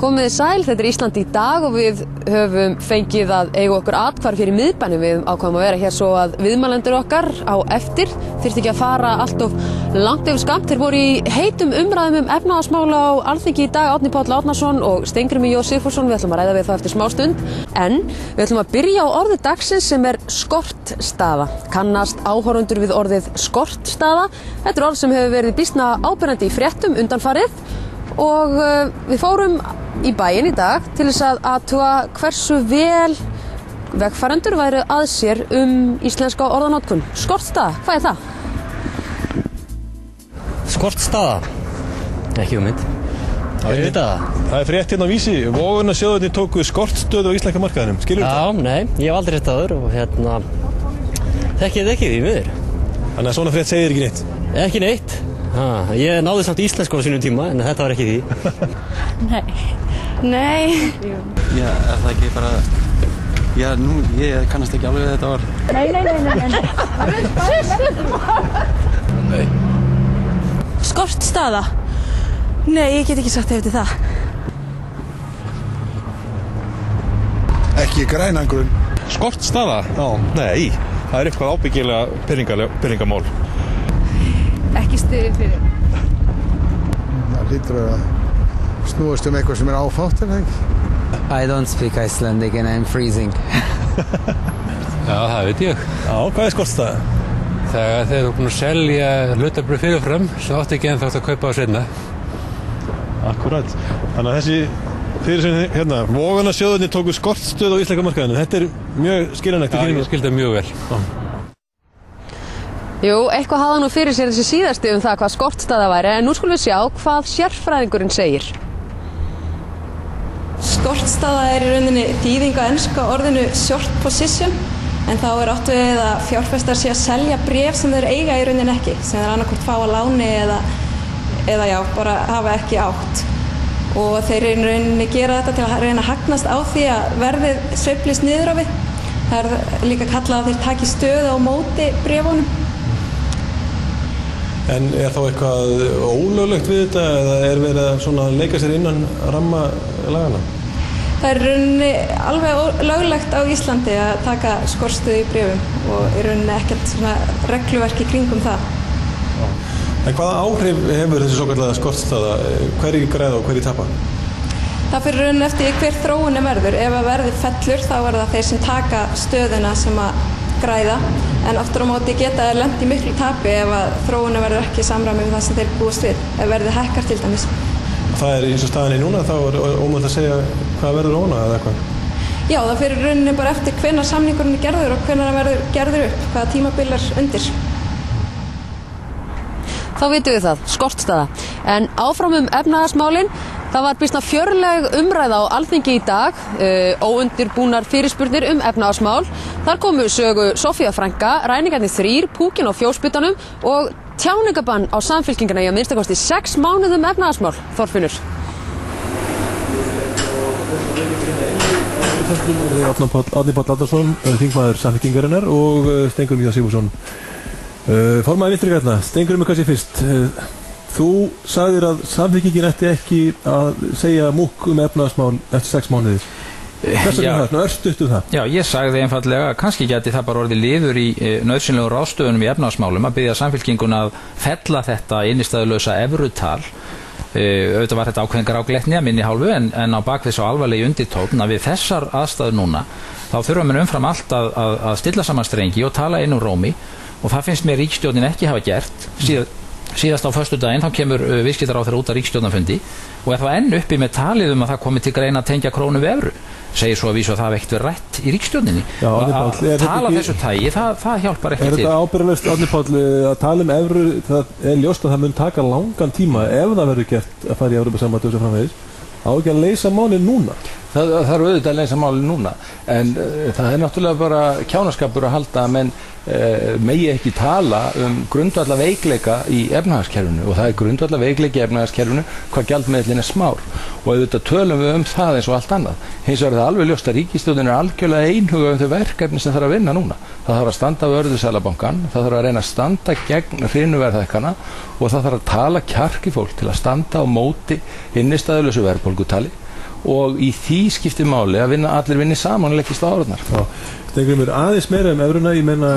Komið þið sæl, þetta Ísland í dag og við höfum fengið að eiga okkur atkvæði fyrir miðbænum. Við ákváðum að vera hér svo að viðmælendur okkar á eftir þyrfti ekki að fara allt of langt yfir skammt. Þeir voru í heitum umræðum efnahagsmál á Alþingi í dag, Árni Páll Árnason og Steingrímur J Sigfússon. Við ætlum að ræða við það eftir smá stund. En við ætlum að byrja á orði dagsins sem skortstaða. Kannast áhorfendur við orðið skortstaða? Þetta orð sem hefur verið býsna áberandi í fréttum undanfarið og við fórum í bæinn í dag til þess að athuga hversu vel vegfarendur væru að sér íslenska orðanotkun. Skortstaða, hvað það? Skortstaða? Ekki hugmynd. Ég veit það. Það frétt hérna á Vísi. Vogunarsjóðirnir tóku skortstöðu á íslenska markaðinum. Skilur þetta? Já, nei, ég hef aldrei rétt áður og þekkið ekki því miður. Þannig að svona frétt segir ekki neitt? Ekki neitt. Ég náði samt íslensku á sínum tíma, en þetta var ekki því. Nei. Já, er það ekki bara... Já, ég kannast ekki alveg þetta var... Nei. Skortstaða? Nei, ég get ekki sagt eftir það. Ekki grænangurinn. Skortstaða? Já. Nei, það er eitthvað ábyggilega peningamál. Ekki stuði fyrir. Það hlýtur að snúast eitthvað sem áfátt, er það ekki? I don't speak Icelandic and I'm freezing. Já, það veit ég. Já, hvað er skortstaða? Þegar þeir eru búin að selja hlutabréf fyrirfram, svo átti ekki ennþátt að kaupa á seinna. Akkúrat. Þannig að þessi fyrirsögn hérna, vogunarsjóðirnir tóku skortstöðu á íslenska markaðinum. Þetta er mjög skiljanlegt. Já, ég skil það mjög vel. Jú, eitthvað hafði nú fyrir sér þessi síðasti það hvað skortstaða væri, en nú skulum við sjá hvað sérfræðingurinn segir. Skortstaða er í rauninni þýðing á enska orðinu short position, en þá er átt við að fjárfestar sé að selja bréf sem þeir eiga í rauninni ekki, sem þeir annarkvort fá að láni eða já, bara hafa ekki átt. Og þeir í rauninni gera þetta til að reyna að hagnast á því að verðið sveiflist niður á við. Það er líka kallað að þeir taki stöðu á móti bréfunum. En er þá eitthvað ólöglegt við þetta eða er verið að leika sér innan ramma lagana? Það er í rauninni alveg löglegt á Íslandi að taka skortstöðu í bréfum og í rauninni ekkert regluverk í kringum það. En hvaða áhrif hefur þessi svokallaða skortstaða? Hverjir græða og hverjir tapa? Það fyrir rauninni eftir hver þróunin verður. Ef að verðið fellur þá er það þeir sem taka stöðuna sem að græða, en aftur á móti geta þeir lent í miklu tapi ef að þróunin verður ekki í samræmi við það sem þeir búast við, ef verðið hækkar til dæmis. Það er eins og staðan í núna, þá er ómögulegt að segja hvað verður óna eða eitthvað? Já, það fyrir rauninni bara eftir hvenær samningurinn er gerður og hvenær hann verður gerður upp, hvaða tímabil er undir. Þá vitum við það, skortstaða. En áfram efnahagsmálin. Það var býsna fjörleg umræða á Alþingi í dag, óundirbúnar fyrirspurnir efnahagsmál. Þar komu sögu Sofía frænka, ræningarnir 3, púkinn á fjósbyttanum og tjáningabann á Samfylkinguna í að minnsta kosti 6 mánuðum efnahagsmál. Þorfinnur. Árni Páll Árnason, þingmaður Samfylkingarinnar og Steingrímur J Sigfússon. Formaður Vinstri grænna, Steingrímur, hvað sé fyrst? Þú sagðir að Samfylkingin ætti ekki að segja múkk efnahagsmál eftir 6 mánuðir. Hvers vegna það? Örstutt það? Já, ég sagði einfaldlega, kannski gæti það bara orðið liður í nauðsynlegum ráðstöfunum í efnahagsmálum að biðja Samfylkinguna að fella þetta innistæðulausa evrutal. Auðvitað var þetta ákveðin gráglettni að minni hálfu en á bakvið svo alvarlegi undirtókn að við þessar aðstæður núna þá þurfa menn umfram allt að stilla saman strengi og tala einum rómi og það finnst mér ríkisstjórnin ekki hafa gert. Síðast á föstudaginn þá kemur viðskiptaráðherra út af ríkisstjórnarfundi og er það enn uppi með talið að það komi til greina að tengja krónu við evru. Segir svo að vísu að það hafi ekkert verið rætt í ríkisstjórninni. Að tala þessu tægi, það hjálpar ekki til. Er þetta ábyrgðarlaust, Árni Páll, að tala evru, það er ljóst að það mun taka langan tíma ef það verður gert að fara í Evrópusambandið og svo framvegis. Á ekki að leysa málið núna? Það er auðvitað að leysa málið núna, en það er náttúrulega bara kjánaskapur að halda að menn megi ekki tala grundvallar veikleika í efnahagskerfinu og það er grundvallar veikleiki í efnahagskerfinu hvað gjaldmiðillinn er smár og auðvitað tölum við það eins og allt annað. Hins vegar er það alveg ljóst að ríkisstjórnin er algjörlega einhuga þau verkefni sem þarf að vinna núna. Það þarf að standa vörðu Seðlabankann, það þarf að reyna að standa gegn hrinu-verðhækkana og það þarf að tala kjark í fólk til að standa á móti innistæðulausu verðbólgutali og í því skiptir máli að allir vinni saman og leggist á árarnar. Steingrímur, aðeins meira evruna, ég meina,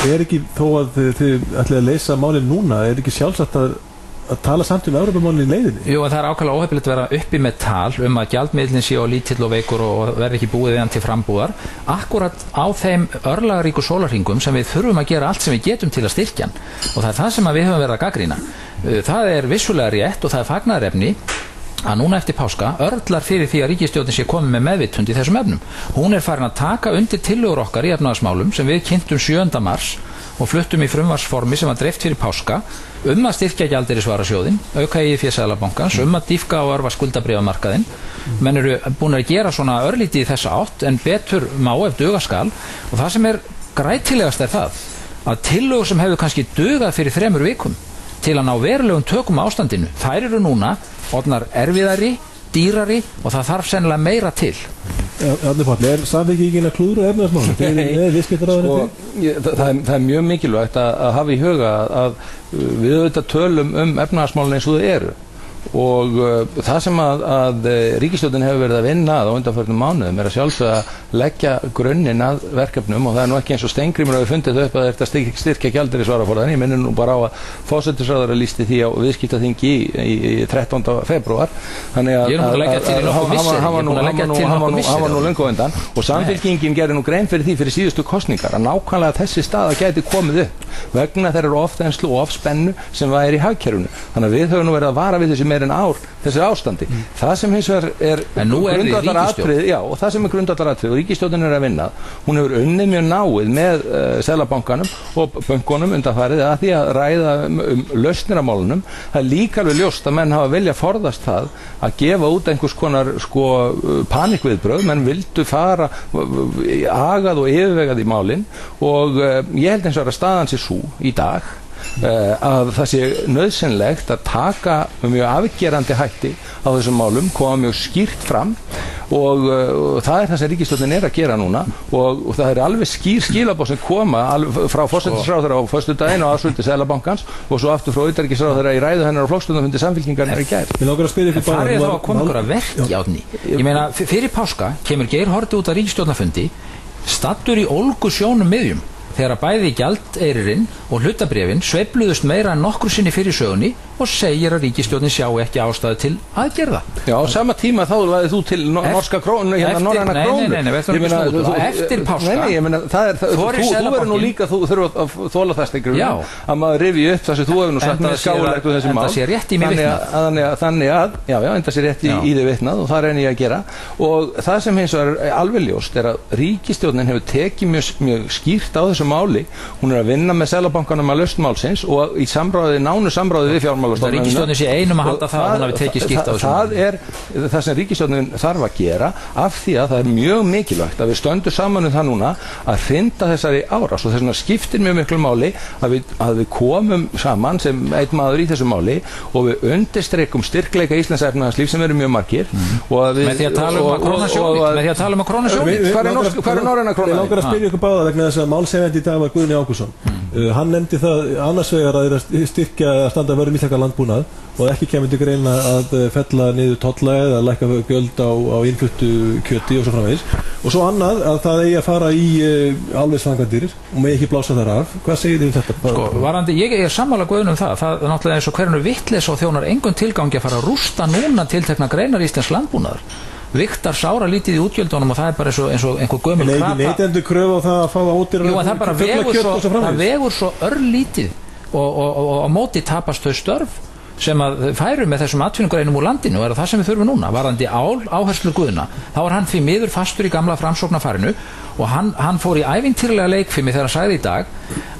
er ekki þó að þið ætlið að leysa málin núna, er ekki sjálfsagt að tala samt Evrópumálin í leiðinni? Jú, en það ákveðlega óheppilegt að vera uppi með tal að gjaldmiðlinn sé á lítill og veikur og verði ekki búið við hann til frambúðar akkurat á þeim örlagaríku sólarhringum sem við þurfum að gera allt sem við getum til að styrkja hann og það er það sem við höfum verið að gagnrýna. Það er vissulega rétt og það er fagnaðarefni að núna eftir páska örlar fyrir því að ríkisstjórnin sé komið með meðvitund í þessum efnum. Hún er farin að taka undir tillögur okkar í efnahagsmálum sem við kynntum 7. mars og fluttum í frumvarpsformi sem var dreift fyrir páska að styrkja gjaldeyrisvarasjóðinn, auka eigið fé Seðlabankans, að dýpka og örva skuldabréfamarkaðinn. Menn eru búin að gera svona örlítið í þessa átt en betur má ef duga skal og það sem er grætilegast er það að tillögur sem hefur kannski dugað fyrir 3 vikum til að ná verulegum tökum á ástandinu, þær eru núna orðnar erfiðari, dýrari og það þarf sennilega meira til. Árni Páll, er Samfylkingin að klúðra efnahagsmálum? Það er mjög mikilvægt að hafa í huga að við auðvitað tölum efnahagsmálin eins og þau eru og það sem að ríkisstjórnin hefur verið að vinna á undanförnum mánuðum er að sjálfsögða leggja grunninn að verkefnum og það er nú ekki eins og Steingrímur hafi fundið þau upp að þetta styrkja gjaldeyrisvaraforðann. Ég minni nú bara á að forsætisráðherra lýsti því á viðskiptaþingi í 13. febrúar þannig að hann var nú löngu undan og Samfylkingin gerði nú grein fyrir því fyrir síðustu kosningar að nákvæmlega þessi staða gæti komið upp vegna þeirra ofþenslu og ofspennu sem var í hagkerfinu. Þannig að við höfum nú verið að vara við þessi meir en ár þessi ástandi. Það sem hins vegar er grundvallaratriði, já, og það sem er grundvallaratriði og ríkisstjórnin er að vinna, hún hefur unnið mjög náið með Seðlabankanum og bönkunum undanfarið að því að ræða lausnir á málunum. Það er líka alveg ljóst að menn hafa vilja forðast það að gefa út einhvers konar panikviðbrögð, menn vildu fara agað og yfirvegað í málin og ég held eins og að staðan sé sú í dag að það sé nauðsynlegt að taka mjög afgerandi hætti á þessum málum, koma mjög skýrt fram og það er það sem ríkisstjórnin er að gera núna og það er alveg skilaboð sem koma frá forsætisráðherra á föstudaginn og ársfundi Seðlabankans og svo aftur frá utanríkisráðherra í ræðu hennar á flokksstjórnarfundi Samfylkingarinnar í gær. Það er þá að koma ykkur að verki átni. Ég meina, fyrir páska kemur Geir Haarde út af ríkisstjórnarfundi stattur í ólgu sjónum miðjum þegar að bæði gjaldeyririnn og hlutabréfin sveifluðust meira en nokkru sinni fyrir sögunni og segir að ríkisstjórnin sjá ekki ástæðu til aðgerða. Já, á sama tíma þá lagðið þú til norska krónu, hérna norræna krónu. Nei, eftir páska. Ég meina, þú verður nú líka, þú þurfa að þola það Steingrímur, að maður rifji upp það sem þú hefur nú sagt með skálegt og þessi mál. En það sé rétt í mig vitnað. Þannig að, já, en það sé rétt í þig vitnað og það reyni ég að gera. Og það sem hins vegar er alveg ljóst er að ríkisstjórnin hefur tekið mjög skýrt á þessu máli. Hún er að vinna með Seðlabankanum að lausn málsins og í nánu samráði við fjármálastofnunina. Ríkisstjórnin sé einum að halda það að hún hafi tekið skýrt á þessu. Það er það sem ríkisstjórnin þarf að gera af því að það er mjög mikilvægt að við stöndum saman það núna að hrinda þessari árás og þess vegna skiptir mjög miklu máli að við komum saman sem einn maður í þessu máli og við undirstreikum styrkleika Íslands efnahagslífs sem eru mjög margir með því að tala um að krónasjóði. Hvað er norræna krónan? Ég langar að spyrja ykkur báða vegna þess að málsefjandi í dag var Guðni Ágústsson. Hann nefndi það annars vegar að styrkja að standa vörðum íslenska landbúnað og ekki kemur til greina að fella niður tolla eða lækka gjöld á innfluttu kjöti og svo framvegis og svo annað að það eigi að fara í álvegsframkvæmdir og með ekki blása þar af. Hvað segir þið um þetta? Varandi, ég er sammála Guðnum það er náttúrulega eins og hverjum vitleysa og þjónar engum tilgangi að fara að rústa núna tiltekna greinar íslensks landbúnaðar. Viktar sára lítið í útgjöldunum og það er bara eins og einhver gömul krata. Nei, neytendur kröfu á það að fá ódýrara. Jú, það vegur svo örlítið og á móti tapast þau störf sem að færu með þessum atvinnugreinum úr landinu og er það sem við þurfum núna. Varðandi áherslu Guðna, þá var hann því miður fastur í gamla framsóknarfarinu og hann fór í ævintýrlega leikfimi þegar hann sagði í dag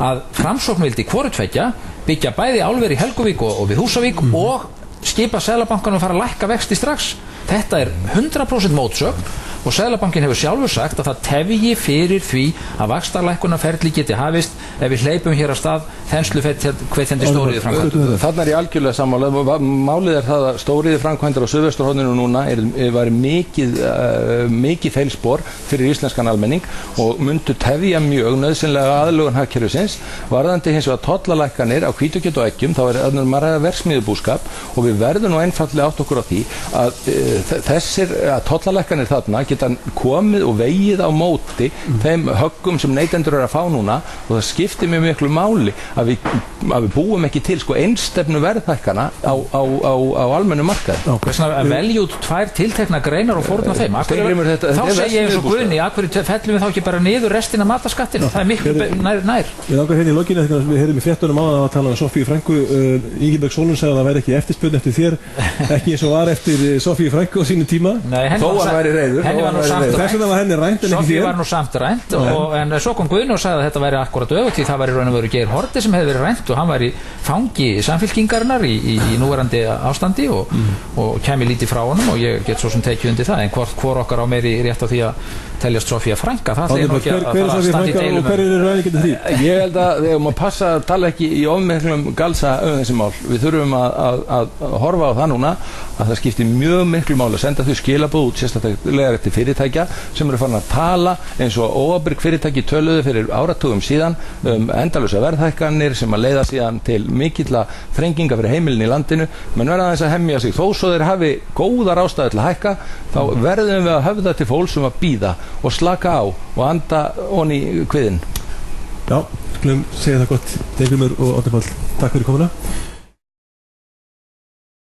að Framsókn vildi hvoru tveggja byggja bæði álver í Helguvík og við Húsavík og skipa Seðlabankanum að fara að lækka vexti strax. Þetta er 100% mótsögn og Seðlabankinn hefur sjálfur sagt að það tefji fyrir því að vaxtalækkunarferli geti hafist ef við hleypum hér af stað þensluhvetjandi stóriðjuframkvæmdum. Þarna er ég algjörlega sammála. Málið er það að stóriðjuframkvæmdir á suðvesturhorninu núna væri mikið feilspor fyrir íslenskan almenning og myndu tefja mjög nauðsynlega aðlögun hagkerfisins. Varðandi hins vegar tollalækkanir á hvítukjöt og eggjum, þá er maður að verksmiðjubúskap og við verðum nú einfaldlega átt okkur á því að þessir tollalækkanir þarna geta komið og vegið á móti þeim höggum sem neytendur að fá núna og það skiptir mjög miklu máli að við búum ekki til einstefnu verðhækkana á almennu markaði. Þess vegna að velja út tvær tiltekna greinar og fórna þeim. Þá segi ég eins og Guðni, af hverju fellum við þá ekki bara niður restina af matarskattinu? Það er miklu nær. Við langar hérna í lokinni þegar við heyrðum í fréttunum áðan að tala um Sofíu Frænku. Ingibjörg Sólund sagði að það væri ekki eftirspurn eftir þér, ekki eins og var eftir Sofíu Frænku á sínu tíma. Nei, þó hann væri reiður. Þess vegna var henni rænt en ekki þér. Sofíu var nú samt rænt en svo kom Guðni og sagði að þetta væri akkúrat öfugt því það væri raun og veru Geir Haarde sem hefði verið rænt og hann væri fangi Samfylkingarinnar í núverandi ástandi og kæmi lítið frá honum og ég get svo sem tekið undir það en hvor okkar á meiri rétt á því að teljast Sofía Frænka, það er nú ekki að fara að standa í deilum. Hver eru ræðingetið því? Ég held að þegar maður passa að tala ekki í ofmiklum galsa þessi mál, við þurfum að horfa á það núna að það skiptir mjög miklu mál að senda þau skilaboð út sérstaklega til fyrirtækja sem eru farin að tala eins og óábyrg fyrirtæki töluðu fyrir áratugum síðan endalausa verðhækkanir sem að leiða síðan til mikilla þrenginga fyrir heimilin í landinu, menn verða aðeins að hemja sig þó svo þeir hafi góðar ástæður til að hækka, þá verðum við að höfða til fólk sem að bíða og slaka á og anda onni kviðin. Já, skulum segja það gott Steingrímur og Árni Páll, takk fyrir komuna.